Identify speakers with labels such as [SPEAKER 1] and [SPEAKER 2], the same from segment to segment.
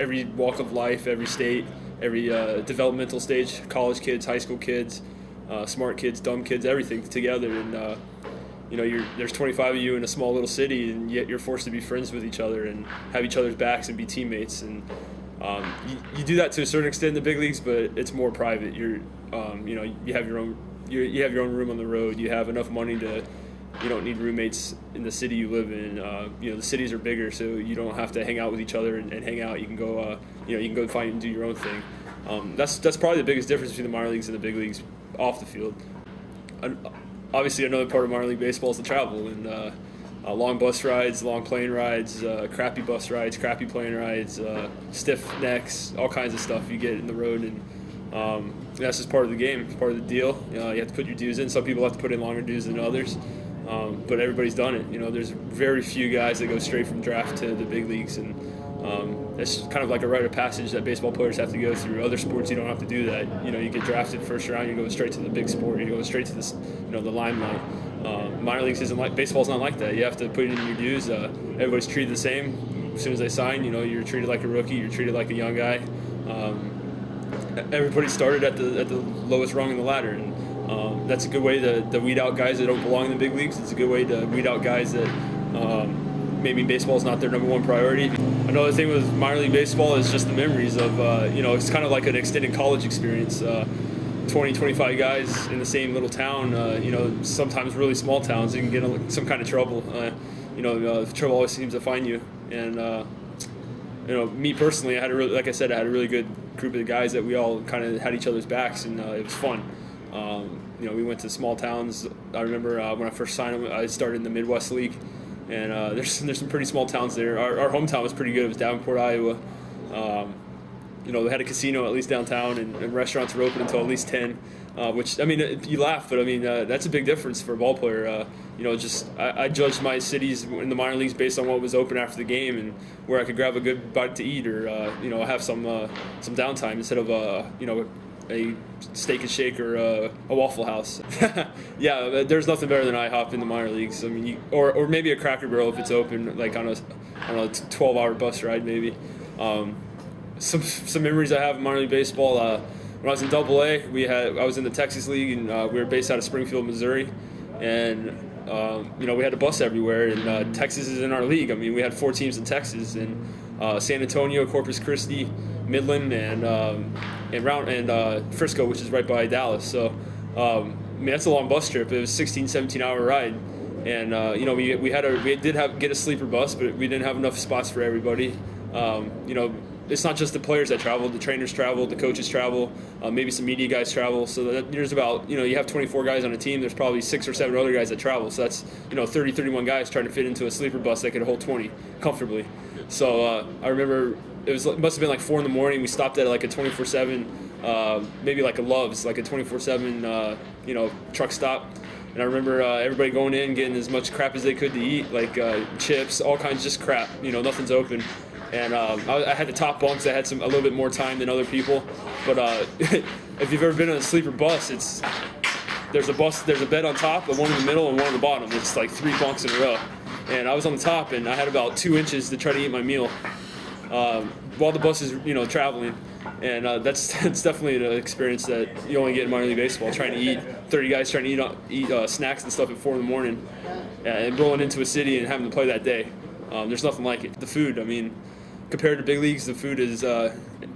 [SPEAKER 1] every walk of life, every state, every developmental stage, college kids, high school kids, smart kids, dumb kids, everything together. And there's 25 of you in a small little city, and yet you're forced to be friends with each other and have each other's backs and be teammates. And you do that to a certain extent in the big leagues, but it's more private. You have your own room on the road. You have enough money to. You don't need roommates in the city you live in. The cities are bigger, so you don't have to hang out with each other and hang out. You can go, you can go find and do your own thing. That's probably the biggest difference between the minor leagues and the big leagues off the field. Obviously, another part of minor league baseball is the travel and long bus rides, long plane rides, crappy bus rides, crappy plane rides, stiff necks, all kinds of stuff you get in the road, and that's just part of the game. It's part of the deal. You have to put your dues in. Some people have to put in longer dues than others. But everybody's done it. There's very few guys that go straight from draft to the big leagues, and it's kind of like a rite of passage that baseball players have to go through. Other sports, you don't have to do that. You get drafted first round, you go straight to the big sport, you go straight to this, the limelight. Minor leagues isn't like baseball's not like that. You have to put in your dues. Everybody's treated the same as soon as they sign. You're treated like a rookie, you're treated like a young guy. Everybody started at the lowest rung in the ladder, and that's a good way to weed out guys that don't belong in the big leagues. It's a good way to weed out guys that maybe baseball is not their number one priority. Another thing with minor league baseball is just the memories of, it's kind of like an extended college experience. 20, 25 guys in the same little town, sometimes really small towns, you can get in some kind of trouble. Trouble always seems to find you. And, me personally, I had a really good group of guys that we all kind of had each other's backs, and it was fun. We went to small towns. I remember when I first signed them, I started in the Midwest League, and there's some pretty small towns there. Our hometown was pretty good. It was Davenport, Iowa. They had a casino at least downtown, and restaurants were open until at least 10, which, you laugh, but, that's a big difference for a ball player. I judged my cities in the minor leagues based on what was open after the game and where I could grab a good bite to eat or, have some downtime instead of, a steak and shake or a Waffle House. Yeah, there's nothing better than IHOP in the minor leagues. Or maybe a Cracker Barrel if it's open, like on a 12-hour bus ride maybe. Some memories I have in minor league baseball. When I was in AA, I was in the Texas League, and we were based out of Springfield, Missouri, and we had a bus everywhere. And Texas is in our league. We had 4 teams in Texas, and San Antonio, Corpus Christi, Midland, and Frisco, which is right by Dallas. So, that's a long bus trip. It was a 16, 17-hour ride, and we did get a sleeper bus, but we didn't have enough spots for everybody. It's not just the players that travel, the trainers travel, the coaches travel, maybe some media guys travel. So there's about, you have 24 guys on a team, there's probably 6 or 7 other guys that travel. So that's, 30, 31 guys trying to fit into a sleeper bus that could hold 20 comfortably. So I remember it must have been like 4 in the morning. We stopped at like a 24/7, maybe like a Love's, like a 24/7, truck stop. And I remember everybody going in, getting as much crap as they could to eat, like chips, all kinds of just crap. Nothing's open. And I had the top bunks that had a little bit more time than other people. But if you've ever been on a sleeper bus, there's a bed on top, one in the middle, and one on the bottom. It's like 3 bunks in a row. And I was on the top, and I had about 2 inches to try to eat my meal while the bus is traveling. And that's definitely an experience that you only get in minor league baseball. Trying to eat, 30 guys trying to eat snacks and stuff at 4 in the morning, and rolling into a city and having to play that day. There's nothing like it. The food, compared to big leagues, the food is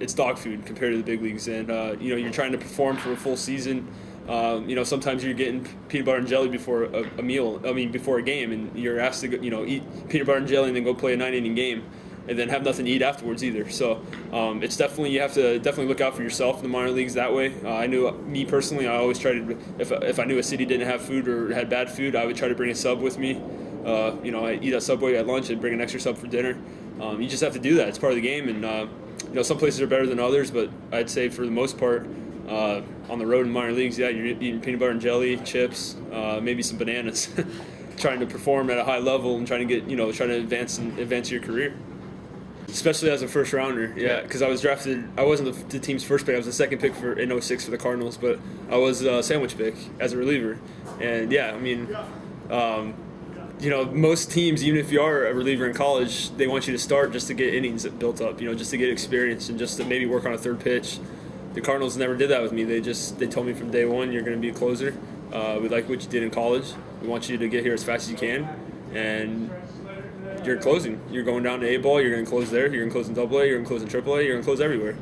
[SPEAKER 1] it's dog food compared to the big leagues, and you're trying to perform for a full season. Sometimes you're getting peanut butter and jelly before a meal. Before a game, and you're asked to go, eat peanut butter and jelly and then go play a 9-inning game, and then have nothing to eat afterwards either. So it's definitely, you have to definitely look out for yourself in the minor leagues that way. Me personally, I always tried to, if I knew a city didn't have food or had bad food, I would try to bring a sub with me. I eat at Subway at lunch and bring an extra sub for dinner. You just have to do that. It's part of the game, and some places are better than others, but I'd say for the most part, on the road in minor leagues, yeah, you're eating peanut butter and jelly, chips, maybe some bananas, trying to perform at a high level and trying to advance your career. Especially as a first rounder, yeah, because I was drafted. I wasn't the team's first pick. I was the second pick in 2006 for the Cardinals, but I was a sandwich pick as a reliever, and yeah, most teams, even if you are a reliever in college, they want you to start just to get innings built up, just to get experience and just to maybe work on a third pitch. The Cardinals never did that with me. They told me from day one, you're going to be a closer. We like what you did in college. We want you to get here as fast as you can, and you're closing. You're going down to A-ball. You're going to close there. You're going to close in AA. You're going to close in AAA. You're going to close everywhere.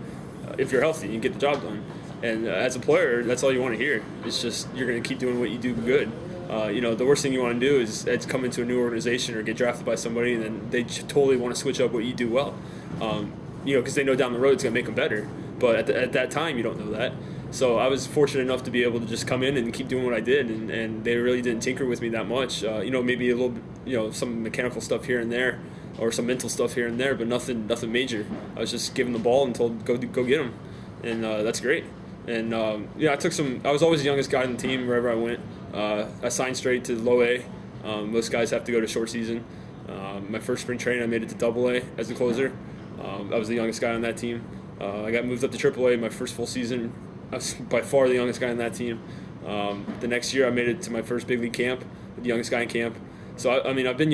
[SPEAKER 1] If you're healthy, you get the job done. And as a player, that's all you want to hear. It's just you're going to keep doing what you do good. The worst thing you want to do is come into a new organization or get drafted by somebody, and then they totally want to switch up what you do well. Because they know down the road it's going to make them better. But at that time, you don't know that. So I was fortunate enough to be able to just come in and keep doing what I did, and they really didn't tinker with me that much. Maybe a little, some mechanical stuff here and there, or some mental stuff here and there, but nothing major. I was just given the ball and told go get them, and that's great. And I was always the youngest guy on the team wherever I went. I signed straight to low A. Most guys have to go to short season. My first spring training, I made it to AA as a closer. I was the youngest guy on that team. I got moved up to AAA my first full season. I was by far the youngest guy on that team. The next year, I made it to my first big league camp, the youngest guy in camp. So, I've been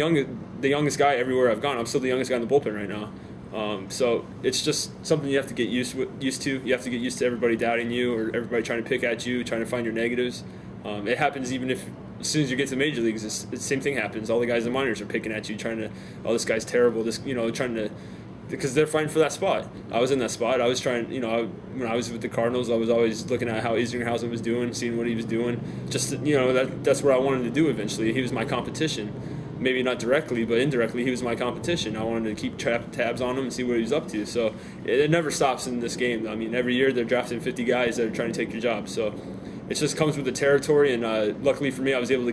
[SPEAKER 1] the youngest guy everywhere I've gone. I'm still the youngest guy in the bullpen right now. So it's just something you have to get used to. You have to get used to everybody doubting you or everybody trying to pick at you, trying to find your negatives. It happens even if as soon as you get to the major leagues, the same thing happens. All the guys in the minors are picking at you, trying to, oh, this guy's terrible. Trying to, because they're fighting for that spot. I was in that spot. I was trying, when I was with the Cardinals, I was always looking at how Isringhausen was doing, seeing what he was doing. Just, that's what I wanted to do eventually. He was my competition. Maybe not directly, but indirectly, he was my competition. I wanted to keep tabs on him and see what he was up to. So it never stops in this game. Every year they're drafting 50 guys that are trying to take your job. So it just comes with the territory. And luckily for me, I was able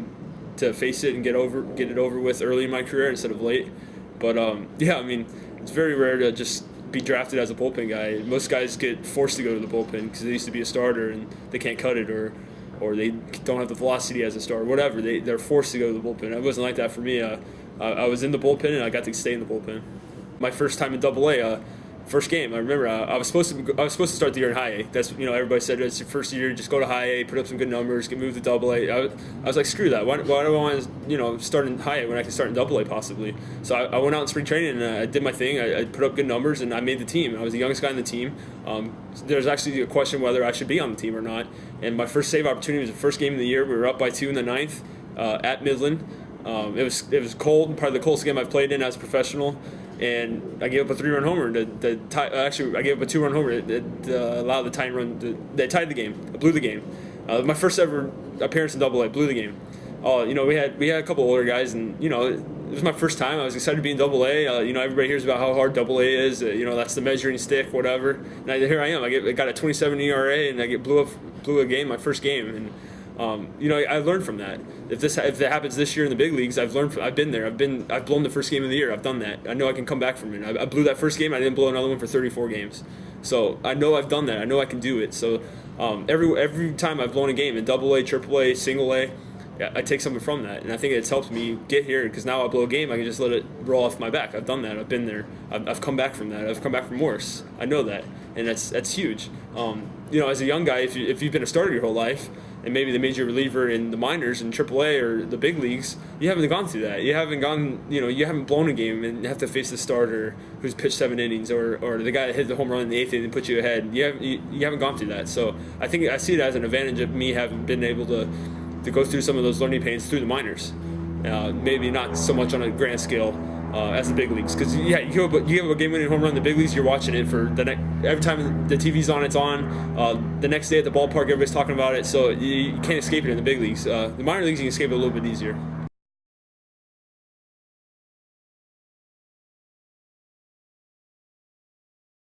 [SPEAKER 1] to face it and get it over with early in my career instead of late. But it's very rare to just be drafted as a bullpen guy. Most guys get forced to go to the bullpen because they used to be a starter and they can't cut it, or they don't have the velocity as a starter, whatever. They're forced to go to the bullpen. It wasn't like that for me. I was in the bullpen and I got to stay in the bullpen. My first time in AA, first game, I remember I was supposed to start the year in high A. That's everybody said it's your first year, just go to high A, put up some good numbers, get moved to AA. I was like, screw that. Why do I want to start in high A when I can start in AA possibly? So I went out in spring training and I did my thing. I put up good numbers and I made the team. I was the youngest guy on the team. There's actually a question whether I should be on the team or not. And my first save opportunity was the first game of the year. We were up by 2 in the ninth at Midland. It was cold, probably the coldest game I've played in as a professional. And I gave up a 3-run homer. I gave up a 2-run homer that allowed the tying run. They tied the game. I blew the game. My first ever appearance in AA, blew the game. We had a couple older guys, and it was my first time. I was excited to be in AA. Everybody hears about how hard AA is. That's the measuring stick, whatever. And here I am. I got a 27 ERA, and I blew a game, my first game, and. I learned from that. If that happens this year in the big leagues, I've been there. I've blown the first game of the year. I've done that. I know I can come back from it. I blew that first game. I didn't blow another one for 34 games. So I know I've done that. I know I can do it. So every time I've blown a game in AA, AAA, single A, I take something from that, and I think it's helped me get here because now I blow a game, I can just let it roll off my back. I've done that. I've been there. I've come back from that. I've come back from worse. I know that, and that's huge. As a young guy, if you've been a starter your whole life, and maybe the major reliever in the minors in AAA or the big leagues, you haven't gone through that. You haven't blown a game and have to face the starter who's pitched 7 innings or the guy that hit the home run in the 8th inning and put you ahead. You haven't gone through that. So I think I see it as an advantage of me having been able to go through some of those learning pains through the minors. Maybe not so much on a grand scale as the big leagues, because you have a game-winning home run in the big leagues, you're watching it for every time the TV's on, it's on. The next day at the ballpark, everybody's talking about it, so you can't escape it in the big leagues. The minor leagues, you can escape it a little bit easier.